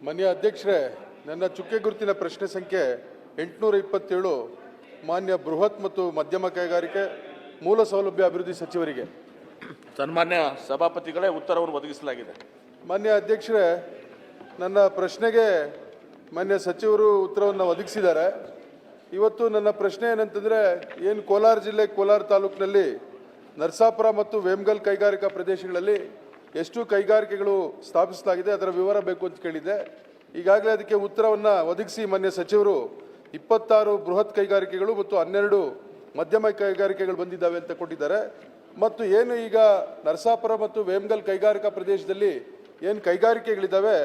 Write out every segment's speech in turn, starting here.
ಮಾನ್ಯ ಅಧ್ಯಕ್ಷರೇ, ನನ್ನ ಚುಕ್ಕೆ ಗುರುತಿನ ಪ್ರಶ್ನೆ ಸಂಖ್ಯೆ 827 ಮಾನ್ಯ ಬೃಹತ್ ಮತ್ತು ಮಧ್ಯಮ ಕೈಗಾರಿಕೆ ಮೂಲ ಸೌಲಭ್ಯ ಅಭಿವೃದ್ಧಿ ಸಚಿವರಿಗೆ. ಸನ್ಮಾನ್ಯ ಸಭಾಪತಿಗಳೇ, ಉತ್ತರವನ್ನು ಒದಗಿಸಲಾಗಿದೆ. ಮಾನ್ಯ ಅಧ್ಯಕ್ಷರೇ, ನನ್ನ ಪ್ರಶ್ನೆಗೆ ಮಾನ್ಯ ಸಚಿವರು ಉತ್ತರವನ್ನು ಒದಗಿಸಿದ್ದಾರೆ. ಇವತ್ತು ನನ್ನ ಪ್ರಶ್ನೆ ಏನಂತಂದರೆ, ಏನು ಕೋಲಾರ ಜಿಲ್ಲೆ ಕೋಲಾರ ತಾಲೂಕಿನಲ್ಲಿ ನರಸಾಪುರ ಮತ್ತು ವೇಮಗಲ್ ಕೈಗಾರಿಕಾ ಪ್ರದೇಶಗಳಲ್ಲಿ ಎಷ್ಟು ಕೈಗಾರಿಕೆಗಳು ಸ್ಥಾಪಿಸಲಾಗಿದೆ ಅದರ ವಿವರ ಬೇಕು ಅಂತ ಕೇಳಿದೆ. ಈಗಾಗಲೇ ಅದಕ್ಕೆ ಉತ್ತರವನ್ನು ಒದಗಿಸಿ ಮಾನ್ಯ ಸಚಿವರು 26 ಬೃಹತ್ ಕೈಗಾರಿಕೆಗಳು ಮತ್ತು 12 ಮಧ್ಯಮ ಕೈಗಾರಿಕೆಗಳು ಬಂದಿದ್ದಾವೆ ಅಂತ ಕೊಟ್ಟಿದ್ದಾರೆ. ಮತ್ತು ಏನು ಈಗ ನರಸಾಪುರ ಮತ್ತು ವೇಮಗಲ್ ಕೈಗಾರಿಕಾ ಪ್ರದೇಶದಲ್ಲಿ ಏನು ಕೈಗಾರಿಕೆಗಳಿದ್ದಾವೆ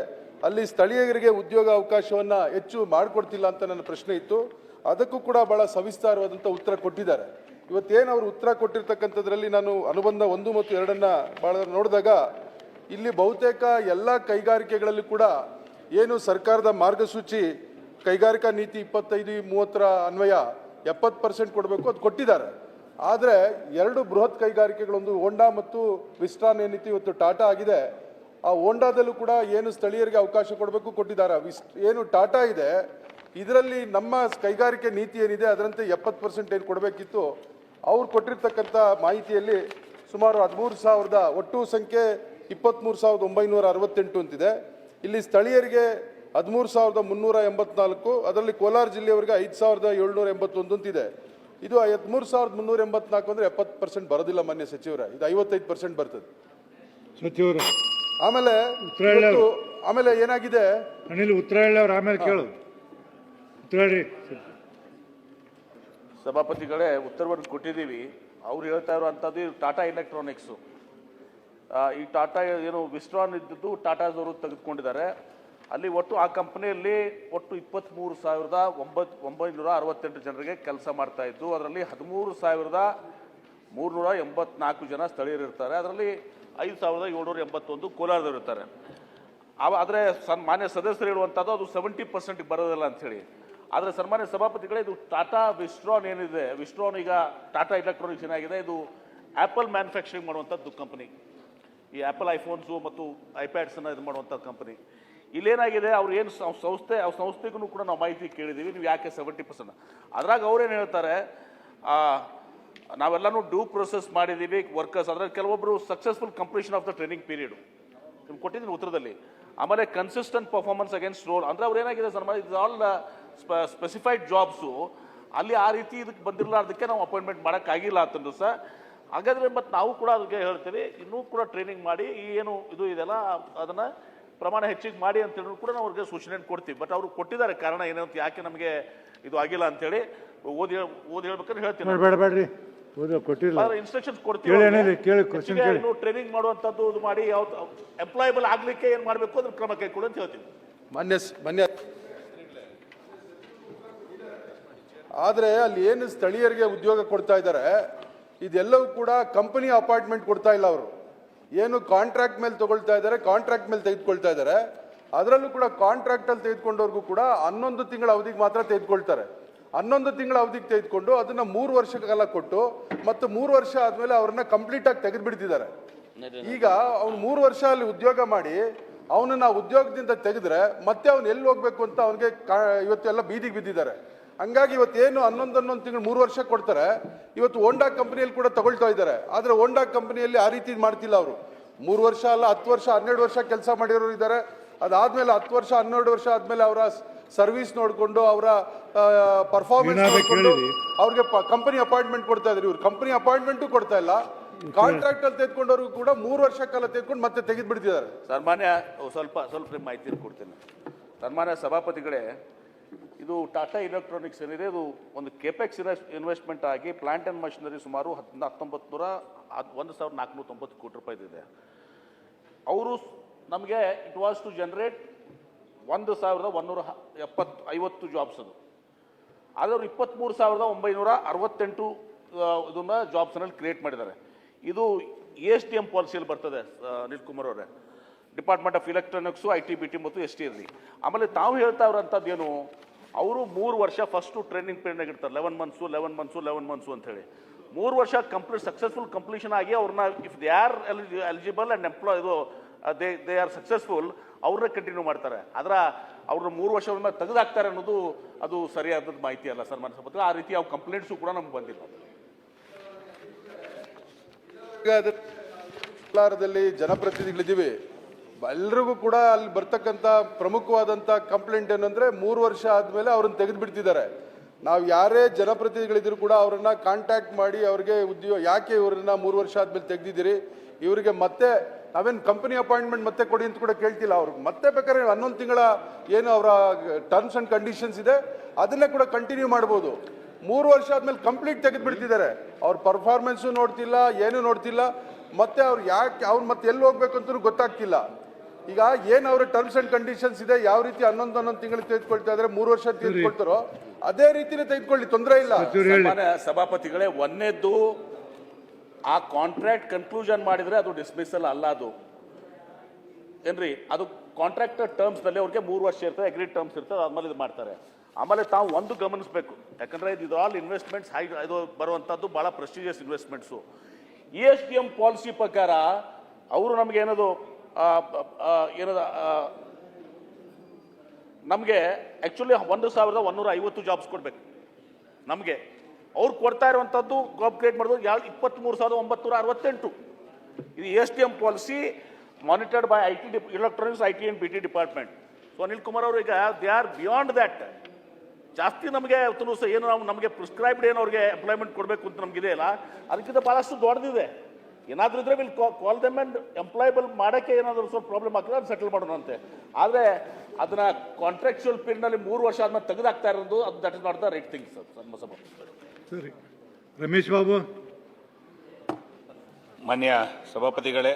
ಅಲ್ಲಿ ಸ್ಥಳೀಯರಿಗೆ ಉದ್ಯೋಗ ಅವಕಾಶವನ್ನು ಹೆಚ್ಚು ಮಾಡಿಕೊಡ್ತಿಲ್ಲ ಅಂತ ನನ್ನ ಪ್ರಶ್ನೆ ಇತ್ತು. ಅದಕ್ಕೂ ಕೂಡ ಬಹಳ ಸವಿಸ್ತಾರವಾದಂಥ ಉತ್ತರ ಕೊಟ್ಟಿದ್ದಾರೆ. ಇವತ್ತೇನು ಅವರು ಉತ್ತರ ಕೊಟ್ಟಿರ್ತಕ್ಕಂಥದ್ರಲ್ಲಿ ನಾನು ಅನುಬಂಧ 1 ಮತ್ತು 2 ಭಾಳ ನೋಡಿದಾಗ ಇಲ್ಲಿ ಬಹುತೇಕ ಎಲ್ಲ ಕೈಗಾರಿಕೆಗಳಲ್ಲಿ ಕೂಡ ಏನು ಸರ್ಕಾರದ ಮಾರ್ಗಸೂಚಿ ಕೈಗಾರಿಕಾ ನೀತಿ 25-30 ಅನ್ವಯ 70% ಕೊಡಬೇಕು ಅದು ಕೊಟ್ಟಿದ್ದಾರೆ. ಆದರೆ 2 ಬೃಹತ್ ಕೈಗಾರಿಕೆಗಳೊಂದು ಹೋಂಡಾ ಮತ್ತು ವಿಸ್ಟ್ರಾನ್ ಏನಿತ್ತು ಇವತ್ತು ಟಾಟಾ ಆಗಿದೆ. ಆ ಹೋಂಡಾದಲ್ಲೂ ಕೂಡ ಏನು ಸ್ಥಳೀಯರಿಗೆ ಅವಕಾಶ ಕೊಡಬೇಕು ಕೊಟ್ಟಿದ್ದಾರೆ. ಏನು ಟಾಟಾ ಇದೆ ಇದರಲ್ಲಿ ನಮ್ಮ ಕೈಗಾರಿಕೆ ನೀತಿ ಏನಿದೆ ಅದರಂತೆ 70% ಏನು ಕೊಡಬೇಕಿತ್ತು. ಅವ್ರು ಕೊಟ್ಟಿರ್ತಕ್ಕಂಥ ಮಾಹಿತಿಯಲ್ಲಿ ಸುಮಾರು 13,000 ಒಟ್ಟು ಸಂಖ್ಯೆ 23,968 ಅಂತಿದೆ. ಇಲ್ಲಿ ಸ್ಥಳೀಯರಿಗೆ 13,384, ಅದರಲ್ಲಿ ಕೋಲಾರ ಜಿಲ್ಲೆಯವರಿಗೆ 5,781 ಅಂತಿದೆ. ಇದು 13,384 ಅಂದರೆ 70% ಬರೋದಿಲ್ಲ ಮಾನ್ಯ ಸಚಿವರ, ಇದು 55% ಬರ್ತದೆ ಸಚಿವರು. ಆಮೇಲೆ ಏನಾಗಿದೆ ಅನಿಲ್ ಉತ್ತರ ಹೇಳವ್ರು ಆಮೇಲೆ ಕೇಳು. ಉತ್ತರ ಹೇಳಿ ಸಭಾಪತಿಗಳೇ, ಉತ್ತರವನ್ನು ಕೊಟ್ಟಿದ್ದೀವಿ. ಅವ್ರು ಹೇಳ್ತಾ ಇರುವಂಥದ್ದು ಟಾಟಾ ಎಲೆಕ್ಟ್ರಾನಿಕ್ಸು. ಈ ಟಾಟಾ ಏನು ವಿಸ್ಟ್ರಾನ್ ಇದ್ದದ್ದು ಟಾಟಾದವರು ತೆಗೆದುಕೊಂಡಿದ್ದಾರೆ. ಅಲ್ಲಿ ಒಟ್ಟು ಆ ಕಂಪನಿಯಲ್ಲಿ ಒಟ್ಟು 23,968 ಜನರಿಗೆ ಕೆಲಸ ಮಾಡ್ತಾ ಇದ್ದು ಅದರಲ್ಲಿ 13,384 ಜನ ಸ್ಥಳೀಯರು ಇರ್ತಾರೆ. ಅದರಲ್ಲಿ 5,781 ಕೋಲಾರದವರು ಇರ್ತಾರೆ. ಆದರೆ ಮಾನ್ಯ ಸದಸ್ಯರು ಹೇಳುವಂಥದ್ದು ಅದು 70% ಬರೋದಿಲ್ಲ ಅಂಥೇಳಿ. ಆದರೆ ಸನ್ಮಾನ್ಯ ಸಭಾಪತಿಗಳೇ, ಇದು ಟಾಟಾ ವಿಸ್ಟ್ರಾನ್ ಏನಿದೆ, ವಿಸ್ಟ್ರಾನ್ ಈಗ ಟಾಟಾ ಎಲೆಕ್ಟ್ರಾನಿಕ್ಸ್ ಏನಾಗಿದೆ, ಇದು ಆ್ಯಪಲ್ ಮ್ಯಾನುಫ್ಯಾಕ್ಚರಿಂಗ್ ಮಾಡುವಂಥದ್ದು ಕಂಪನಿ. ಈ ಆ್ಯಪಲ್ ಐಫೋನ್ಸು ಮತ್ತು ಐಪ್ಯಾಡ್ಸನ್ನು ಇದು ಮಾಡುವಂಥ ಕಂಪನಿ. ಇಲ್ಲೇನಾಗಿದೆ, ಅವ್ರು ಏನು ಸಂಸ್ಥೆಗೂ ಕೂಡ ನಾವು ಮಾಹಿತಿ ಕೇಳಿದ್ದೀವಿ, ನೀವು ಯಾಕೆ 70%. ಅದ್ರಾಗ ಅವ್ರೇನು ಹೇಳ್ತಾರೆ, ನಾವೆಲ್ಲನೂ ಡ್ಯೂ ಪ್ರೊಸೆಸ್ ಮಾಡಿದ್ದೀವಿ ವರ್ಕರ್ಸ್. ಅದ್ರಲ್ಲಿ ಕೆಲವೊಬ್ಬರು successful completion of the training period ನಿಮ್ಗೆ ಕೊಟ್ಟಿದ್ದೀನಿ ಉತ್ತರದಲ್ಲಿ. ಆಮೇಲೆ ಕನ್ಸಿಸ್ಟೆಂಟ್ ಪರ್ಫಾರ್ಮೆನ್ಸ್ ಅಗೇನ್ಸ್ಟ್ ರೋಲ್ ಅಂದರೆ ಅವ್ರು ಏನಾಗಿದೆ ಸನ್ಮಾನ, ಇದು ಆಲ್ ಸ್ಪೆಸಿಫೈಡ್ ಜಾಬ್ಸು. ಅಲ್ಲಿ ಆ ರೀತಿ ಇದಕ್ಕೆ ಬಂದಿರಲಾರ್ದಕ್ಕೆ ನಾವು ಅಪಾಯಿಂಟ್ಮೆಂಟ್ ಮಾಡೋಕ್ಕಾಗಿಲ್ಲ ಅಂತಂದು ಸರ್. ಹಾಗಾದರೆ ಮತ್ತು ನಾವು ಕೂಡ ಅದಕ್ಕೆ ಹೇಳ್ತೀವಿ, ಇನ್ನೂ ಕೂಡ ಟ್ರೈನಿಂಗ್ ಮಾಡಿ ಈ ಏನು ಇದು ಇದೆಲ್ಲ ಅದನ್ನು ಪ್ರಮಾಣ ಹೆಚ್ಚಿಗೆ ಮಾಡಿ ಅಂತೇಳಿ ಕೂಡ ನಾವು ಅವ್ರಿಗೆ ಸೂಚನೆ ಕೊಡ್ತೀವಿ. ಬಟ್ ಅವರು ಕೊಟ್ಟಿದ್ದಾರೆ ಕಾರಣ ಏನಂತ, ಯಾಕೆ ನಮಗೆ ಇದು ಆಗಿಲ್ಲ ಅಂತೇಳಿ ಓದಿ ಹೇಳ್ಬೇಕಾದ್ರೆ ಹೇಳ್ತೀನಿ. ಬೇಡ್ರಿ ಕೊಟ್ಟಿಲ್ಲ, ಇನ್ಸ್ಟ್ರಕ್ಷನ್ಸ್ ಕೊಡ್ತೀವಿ. ಇನ್ನು ಟ್ರೈನಿಂಗ್ ಮಾಡುವಂಥದ್ದು ಇದು ಮಾಡಿ ಯಾವ ಎಂಪ್ಲಾಯಬಲ್ ಆಗಲಿಕ್ಕೆ ಏನು ಮಾಡಬೇಕು ಅದ್ರ ಕ್ರಮ ಕೈಗೊಳ್ಳಿ ಅಂತ ಹೇಳ್ತೀವಿ ಮಾನ್ಯ. ಆದರೆ ಅಲ್ಲಿ ಏನು ಸ್ಥಳೀಯರಿಗೆ ಉದ್ಯೋಗ ಕೊಡ್ತಾ ಇದ್ದಾರೆ ಇದೆಲ್ಲವೂ ಕೂಡ ಕಂಪನಿ ಅಪಾಯಿಂಟ್ಮೆಂಟ್ ಕೊಡ್ತಾ ಇಲ್ಲ. ಅವರು ಏನು ಕಾಂಟ್ರಾಕ್ಟ್ ಮೇಲೆ ತಗೊಳ್ತಾ ಇದ್ದಾರೆ, ಕಾಂಟ್ರಾಕ್ಟ್ ಮೇಲೆ ತೆಗೆದುಕೊಳ್ತಾ ಇದ್ದಾರೆ. ಅದರಲ್ಲೂ ಕೂಡ ಕಾಂಟ್ರಾಕ್ಟಲ್ಲಿ ತೆಗೆದುಕೊಂಡವ್ರಿಗೂ ಕೂಡ 11 ತಿಂಗಳ ಅವಧಿಗೆ ಮಾತ್ರ ತೆಗೆದುಕೊಳ್ತಾರೆ. 11 ತಿಂಗಳ ಅವಧಿಗೆ ತೆಗೆದುಕೊಂಡು ಅದನ್ನು 3 ವರ್ಷ ಕಾಲ ಕೊಟ್ಟು ಮತ್ತು 3 ವರ್ಷ ಆದಮೇಲೆ ಅವ್ರನ್ನ ಕಂಪ್ಲೀಟಾಗಿ ತೆಗೆದುಬಿಡ್ತಿದ್ದಾರೆ. ಈಗ ಅವ್ನು 3 ವರ್ಷ ಅಲ್ಲಿ ಉದ್ಯೋಗ ಮಾಡಿ ಅವನನ್ನು ಉದ್ಯೋಗದಿಂದ ತೆಗೆದ್ರೆ ಮತ್ತೆ ಅವ್ನು ಎಲ್ಲಿ ಹೋಗ್ಬೇಕು ಅಂತ ಅವನಿಗೆ ಇವತ್ತೆಲ್ಲ ಬೀದಿಗೆ ಬಿದ್ದಿದ್ದಾರೆ. ಹಂಗಾಗಿ ಇವತ್ತೇನು 11 ತಿಂಗಳು 3 ವರ್ಷ ಕೊಡ್ತಾರೆ. ಇವತ್ತು ಹೋಂಡಾ ಕಂಪನಿಯಲ್ಲಿ ಕೂಡ ತಗೊಳ್ತಾ ಇದ್ದಾರೆ. ಆದರೆ ಹೋಂಡಾ ಕಂಪನಿಯಲ್ಲಿ ಆ ರೀತಿ ಮಾಡ್ತಿಲ್ಲ. ಅವರು 3 ವರ್ಷ ಅಲ್ಲ 10 ವರ್ಷ 12 ವರ್ಷ ಕೆಲಸ ಮಾಡಿರೋರು ಇದ್ದಾರೆ. ಅದಾದ್ಮೇಲೆ 10 ವರ್ಷ 12 ವರ್ಷ ಆದ್ಮೇಲೆ ಅವರ ಸರ್ವಿಸ್ ನೋಡಿಕೊಂಡು ಅವರ ಪರ್ಫಾರ್ಮೆನ್ಸ್ ನೋಡಿಕೊಂಡು ಅವ್ರಿಗೆ ಕಂಪನಿ ಅಪಾಯಿಂಟ್ಮೆಂಟ್ ಕೊಡ್ತಾ ಇದ್ದಾರೆ. ಇವ್ರು ಕಂಪನಿ ಅಪಾಯಿಂಟ್ಮೆಂಟು ಕೊಡ್ತಾ ಇಲ್ಲ, ಕಾಂಟ್ರಾಕ್ಟ್ ಅಲ್ಲಿ ತೆಗೆದುಕೊಂಡವ್ರಿಗೂ ಕೂಡ 3 ವರ್ಷ ಕಾಲ ತೆಗೆದುಕೊಂಡು ಮತ್ತೆ ತೆಗೆದು ಬಿಡ್ತಿದ್ದಾರೆ. ಸನ್ಮಾನ್ಯ ಸ್ವಲ್ಪ ಮಾಹಿತಿ ಕೊಡ್ತೇನೆ. ಸನ್ಮಾನ್ಯ ಸಭಾಪತಿಗಳೇ, ಇದು ಟಾಟಾ ಎಲೆಕ್ಟ್ರಾನಿಕ್ಸ್ ಏನಿದೆ ಇದು ಒಂದು ಕೆಪೆಕ್ಸ್ ಇನ್ವೆಸ್ಟ್ಮೆಂಟ್ ಆಗಿ ಪ್ಲಾಂಟ್ ಆ್ಯಂಡ್ ಮಷಿನರಿ ಸುಮಾರು 1,490 ಕೋಟಿ ರೂಪಾಯಿದಿದೆ. ಅವರು ನಮಗೆ it was to generate 1,150 jobs. ಅದು ಆದರೆ ಅವರು 23,968 ಇದನ್ನ ಜಾಬ್ಸ್ನಲ್ಲಿ ಕ್ರಿಯೇಟ್ ಮಾಡಿದ್ದಾರೆ. ಇದು ESDM ಪಾಲಿಸಿಯಲ್ಲಿ ಬರ್ತದೆ ಅನಿಲ್ ಕುಮಾರ್ ಅವರೇ, ಡಿಪಾರ್ಟ್ಮೆಂಟ್ ಆಫ್ ಎಲೆಕ್ಟ್ರಾನಿಕ್ಸು, IT-BT ಮತ್ತು ST ಇರಲಿ. ಆಮೇಲೆ ತಾವು ಹೇಳ್ತಾ ಇರೋಂಥದ್ದೇನು, ಅವರು 3 ವರ್ಷ ಫಸ್ಟು ಟ್ರೈನಿಂಗ್ ಪೀರಿಯಡ್ ಇರ್ತಾರೆ, 11 ಮಂತ್ಸು ಅಂತ ಹೇಳಿ. 3 ವರ್ಷ ಸಕ್ಸಸ್ಫುಲ್ ಕಂಪ್ಲೀಷನ್ ಆಗಿ ಅವ್ರನ್ನ if they are eligible and employ they are successful, ಅವ್ರನ್ನ ಕಂಟಿನ್ಯೂ ಮಾಡ್ತಾರೆ. ಅವ್ರನ್ನ 3 ವರ್ಷದ ಮೇಲೆ ತೆಗೆದಾಕ್ತಾರೆ ಅನ್ನೋದು ಅದು ಸರಿಯಾದ ಮಾಹಿತಿ ಅಲ್ಲ ಸರ್. ಮನಸ್ಸು ಆ ರೀತಿ ಯಾವ ಕಂಪ್ಲೇಂಟ್ಸು ಕೂಡ ನಮ್ಗೆ ಬಂದಿಲ್ಲ. ಈಗ ಕೋಲಾರದಲ್ಲಿ ಜನಪ್ರತಿನಿಧಿಗಳಿದ್ದೀವಿ, ಎಲ್ರಿಗೂ ಕೂಡ ಅಲ್ಲಿ ಬರ್ತಕ್ಕಂಥ ಪ್ರಮುಖವಾದಂಥ ಕಂಪ್ಲೇಂಟ್ ಏನಂದ್ರೆ 3 ವರ್ಷ ಆದಮೇಲೆ ಅವ್ರನ್ನ ತೆಗೆದು ಬಿಡ್ತಿದ್ದಾರೆ. ನಾವು ಯಾರೇ ಜನಪ್ರತಿನಿಧಿಗಳಿದ್ರು ಕೂಡ ಅವರನ್ನ ಕಾಂಟ್ಯಾಕ್ಟ್ ಮಾಡಿ ಅವ್ರಿಗೆ ಉದ್ಯೋಗ ಯಾಕೆ ಇವರನ್ನ 3 ವರ್ಷ ಆದ್ಮೇಲೆ ತೆಗೆದಿದ್ದೀರಿ, ಇವರಿಗೆ ಮತ್ತೆ ನಾವೇನು ಕಂಪನಿ ಅಪಾಯಿಂಟ್ಮೆಂಟ್ ಮತ್ತೆ ಕೊಡಿ ಅಂತ ಕೂಡ ಕೇಳ್ತಿಲ್ಲ. ಅವ್ರಿಗೆ ಮತ್ತೆ ಬೇಕಾದ್ರೆ 11 ತಿಂಗಳ ಏನು ಅವರ ಟರ್ಮ್ಸ್ ಅಂಡ್ ಕಂಡೀಷನ್ಸ್ ಇದೆ ಅದನ್ನೇ ಕೂಡ ಕಂಟಿನ್ಯೂ ಮಾಡ್ಬೋದು. 3 ವರ್ಷ ಆದ್ಮೇಲೆ ಕಂಪ್ಲೀಟ್ ತೆಗೆದು ಬಿಡ್ತಿದ್ದಾರೆ. ಅವ್ರ ಪರ್ಫಾರ್ಮೆನ್ಸು ನೋಡ್ತಿಲ್ಲ, ಏನು ನೋಡ್ತಿಲ್ಲ, ಮತ್ತೆ ಅವ್ರು ಯಾಕೆ ಅವ್ರು ಮತ್ತೆ ಎಲ್ಲಿ ಹೋಗ್ಬೇಕು ಅಂತ ಗೊತ್ತಾಗ್ತಿಲ್ಲ. ಈಗ ಏನು ಅವರ ಟರ್ಮ್ಸ್ ಅಂಡ್ ಕಂಡೀಷನ್ಸ್ ಇದೆ, ಯಾವ ರೀತಿ 11 ತಿಂಗಳು ತೆಗೆದುಕೊಳ್ತಾ ಇದ್ರೆ 3 ವರ್ಷ ತೆಗೆದುಕೊಳ್ತಾರೋ ಅದೇ ರೀತಿನೇ ತೆಗೆದುಕೊಳ್ಳಿ, ತೊಂದರೆ ಇಲ್ಲ. ಸನ್ಮಾನ್ಯ ಸಭಾಪತಿಗಳೇ, ಒಂದೇದ್ದು ಆ ಕಾಂಟ್ರಾಕ್ಟ್ ಕನ್ಕ್ಲೂಷನ್ ಮಾಡಿದ್ರೆ ಅದು ಡಿಸ್ಮಿಸಲ್ ಅಲ್ಲ. ಅದು ಏನ್ರಿ, ಅದು ಕಾಂಟ್ರಾಕ್ಟ್ ಟರ್ಮ್ಸ್ ನಲ್ಲಿ ಅವ್ರಿಗೆ 3 ವರ್ಷ ಇರ್ತದೆ, ಅಗ್ರೀಡ್ ಟರ್ಮ್ಸ್ ಇರ್ತದೆ, ಆದ್ಮೇಲೆ ಇದು ಮಾಡ್ತಾರೆ. ಆಮೇಲೆ ತಾವು ಒಂದು ಗಮನಿಸಬೇಕು, ಯಾಕಂದ್ರೆ ಇದು ಆಲ್ ಇನ್ವೆಸ್ಟ್ಮೆಂಟ್ಸ್ ಇದು ಬರುವಂತದ್ದು ಬಹಳ ಪ್ರೆಸ್ಟಿಜಿಯಸ್ ಇನ್ವೆಸ್ಟ್ಮೆಂಟ್ಸು. ESDM ಪಾಲಿಸಿ ಪ್ರಕಾರ ಅವರು ನಮ್ಗೆ ಏನದು ನಮಗೆ ಆಕ್ಚುಲಿ 1150 ಜಾಬ್ಸ್ ಕೊಡ್ಬೇಕು ನಮಗೆ. ಅವ್ರು ಕೊಡ್ತಾ ಇರುವಂತದ್ದು ಕ್ರಿಯೇಟ್ ಮಾಡೋದು 23,968. ಇದು ESDM policy monitored by electronics, IT and BT department. So Anil Kumar ಅವರು ಈಗ ದೇ ಆರ್ ಬಿಯಾಂಡ್ ದಟ್. ಜಾಸ್ತಿ ನಮಗೆ ಏನು ನಮಗೆ ಪ್ರಿಸ್ಕ್ರೈಬ್ಡ್ ಏನು ಅವ್ರಿಗೆ ಎಂಪ್ಲಾಯ್ಮೆಂಟ್ ಕೊಡಬೇಕು ಅಂತ ನಮಗಿದೆ ಅಲ್ಲ, ಅದಕ್ಕಿಂತ ಬಹಳಷ್ಟು ದೊಡ್ಡದಿದೆ. ಏನಾದರೂ ಇದ್ರೆ will call them and employable ಮಾಡೋಕ್ಕೆ ಏನಾದರೂ ಸ್ವಲ್ಪ ಪ್ರಾಬ್ಲಮ್ ಆಗ್ತದೆ, ಅದು ಸೆಟಲ್ ಮಾಡೋಣ ಅಂತೆ. ಆದರೆ ಅದನ್ನ ಕಾಂಟ್ರಾಕ್ಚುಯಲ್ ಪೀರಿಯಡ್ನಲ್ಲಿ 3 ವರ್ಷ ಆದ್ಮೇಲೆ ತೆಗೆದಾಕ್ತಾ ಇರೋದು ಅದು that is not the right thing sir. ಸರಿ, ರಮೇಶ್ ಬಾಬು. ಮಾನ್ಯ ಸಭಾಪತಿಗಳೇ,